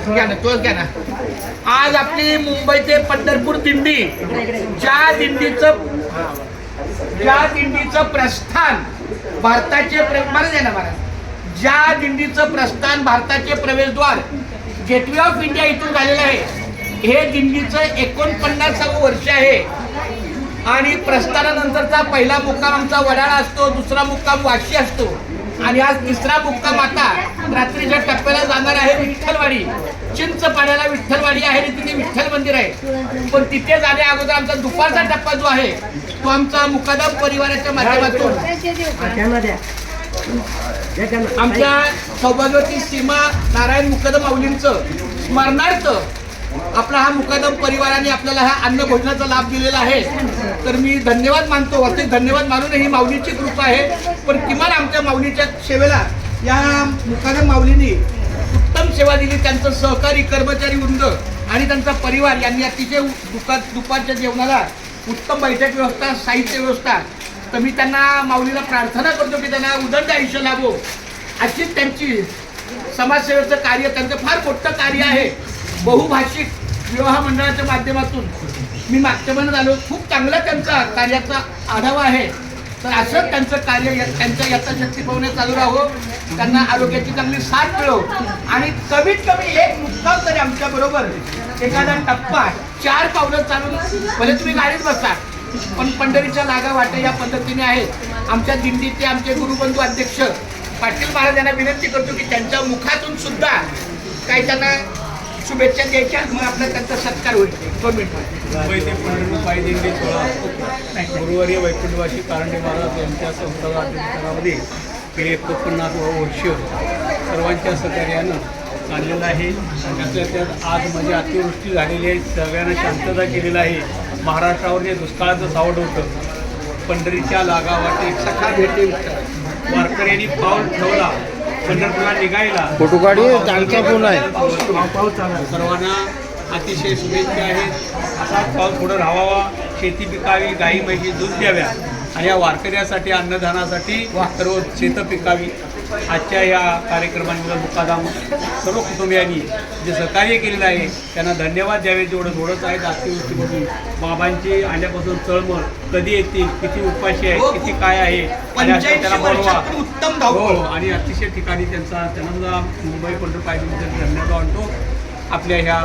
घ्या ना, तोच घ्या ना. आज आपली मुंबई ते पंढरपूर दिंडी, ज्या दिंडीचं प्रस्थान भारताचे महाराज आहे ना महाराज, ज्या दिंडीचं प्रस्थान भारताचे प्रवेशद्वार गेटवे ऑफ इंडिया इथून झालेलं आहे. हे दिंडीचं 49वं वर्ष आहे आणि प्रस्थानानंतरचा पहिला मुक्काम आमचा वडाळा असतो, दुसरा मुक्काम वाशी असतो आणि आज तिसरा मुक्काम आता रात्रीच्या टप्प्याला जाणार आहे विठ्ठलवाडी. चिंचपाड्याला विठ्ठलवाडी आहे आणि तिथे विठ्ठल मंदिर आहे. पण तिथे जाण्या अगोदर आमचा दुपारचा टप्पा जो आहे तो आमचा मुकादम परिवाराच्या माध्यमातून आमच्या सौभाग्यवती सीमा नारायण मुकदम माऊलींचं स्मरणार्थ आपला हा मुकादम परिवाराने आपल्याला हा अन्न भोजनाचा लाभ दिलेला आहे. तर मी धन्यवाद मानतो. वास्तविक धन्यवाद मानून ही माऊलीची कृपा आहे. पण किमान आमच्या माऊलीच्या सेवेला या मुकादम माऊलींनी उत्तम सेवा दिली. त्यांचं सहकारी कर्मचारी वृंद आणि त्यांचा परिवार यांनी अतिशय दुपारच्या जेवणाला उत्तम बैठक व्यवस्था, साहित्य व्यवस्था. तर मी त्यांना माऊलीला प्रार्थना करतो की त्यांना उदंड आयुष्य लाभो. अशीच त्यांची समाजसेवेचं कार्य, त्यांचं फार मोठं कार्य आहे. बहुभाषिक विवाह मंडळाच्या माध्यमातून मी मागच्या महिन्यात आलो. खूप चांगला त्यांचा कार्याचा आढावा आहे. तर असं त्यांचं कार्य त्यांच्या यथाशक्ती पाहणे चालू राहो. त्यांना आरोग्याची चांगली साथ मिळो आणि कमीत कमी एक मुक्काम तरी आमच्या बरोबर एखादा टप्पा 4 पावलं चालून भले तुम्ही गाडीत बसता पण पंढरीच्या लागा वाटे या पद्धतीने आहेत. आमच्या दिंडीचे आमचे गुरुबंधू अध्यक्ष पाटील महाराज यांना विनंती करतो की त्यांच्या मुखातून सुद्धा काही त्यांना शुभेच्छा द्यायच्या. मग आपला त्यांचा सत्कार होईल. 2 मिनिट. मुंबई ते पंढरपूर पायी दिंडी सोहळा गुरुवारी वैकुंठवासी कारंडे महाराज यांच्या संस्थानामध्ये गेले 51 वर्ष सर्वांच्या सहकार्यानं चाललेलं आहे. त्यातल्या त्यात आज म्हणजे अतिवृष्टी झालेली आहे. सगळ्यांना शांतता केलेलं आहे. महाराष्ट्रावर जे दुष्काळाचं सावट होतं, पंढरीच्या लागावाटे सखा भेटी वारकऱ्यांनी पाऊल ठेवला पंढरपूरला निघायला. फोटो काढी त्यांचा फोन आहे. सर्वांना अतिशय शुभेच्छा आहेत. असाच पाऊस पुढं राहावा, शेती पिकावी, गाई म्हैशी दूध द्याव्या आणि या वारकऱ्यासाठी अन्नदानासाठी सर्व शेतं पिकावी. आजच्या या कार्यक्रमांमध्ये मुक्कादाम सर्व कुटुंबियांनी जे सहकार्य केलेलं आहे त्यांना धन्यवाद द्यावे. जेवढं थोडंच आहे. अतिवृष्टीमधून बाबांची आल्यापासून तळमळ कधी येतील, किती उपाशी आहे, किती काय आहे आणि असं त्याला बोलवा. हो आणि अतिशय ठिकाणी त्यांना मुंबई पंढरपूर पायदीमध्ये धन्यवाद आणतो. आपल्या ह्या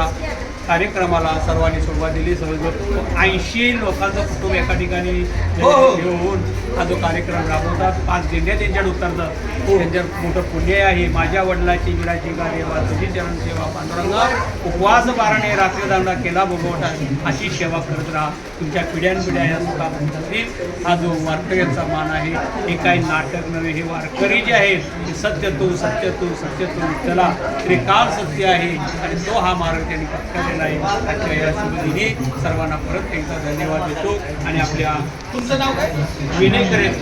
कार्यक्रमाला सर्वांनी सुरुवात दिली. जवळजवळ 80 लोकांचं कुटुंब एका ठिकाणी घेऊन हा जो कार्यक्रम राबवतात. 5 दिंड्या त्यांच्याकडे उतरतात. त्यांच्यात मोठं पुण्य आहे. माझ्या वडिलाची विडाची गादेवा तुझी चरण सेवा पांडुरंगा उपवास बाराने रात्रदांडा केला भोगवटा अशी सेवा करत राहा. तुमच्या पिढ्यानपिढ्या या सुखामध्ये हा जो वारकऱ्यांचा मान आहे हे काही नाटक नव्हे. हे वारकरी जे आहेत ते सत्य तू चला त्रिकाल सत्य आहे आणि तो हा मार्ग त्यांनी पत्करलेला आहे. आजच्या या सुविधेने सर्वांना परत एकदा धन्यवाद देतो आणि आपल्या तुमचं नाव काय? विनय करेल.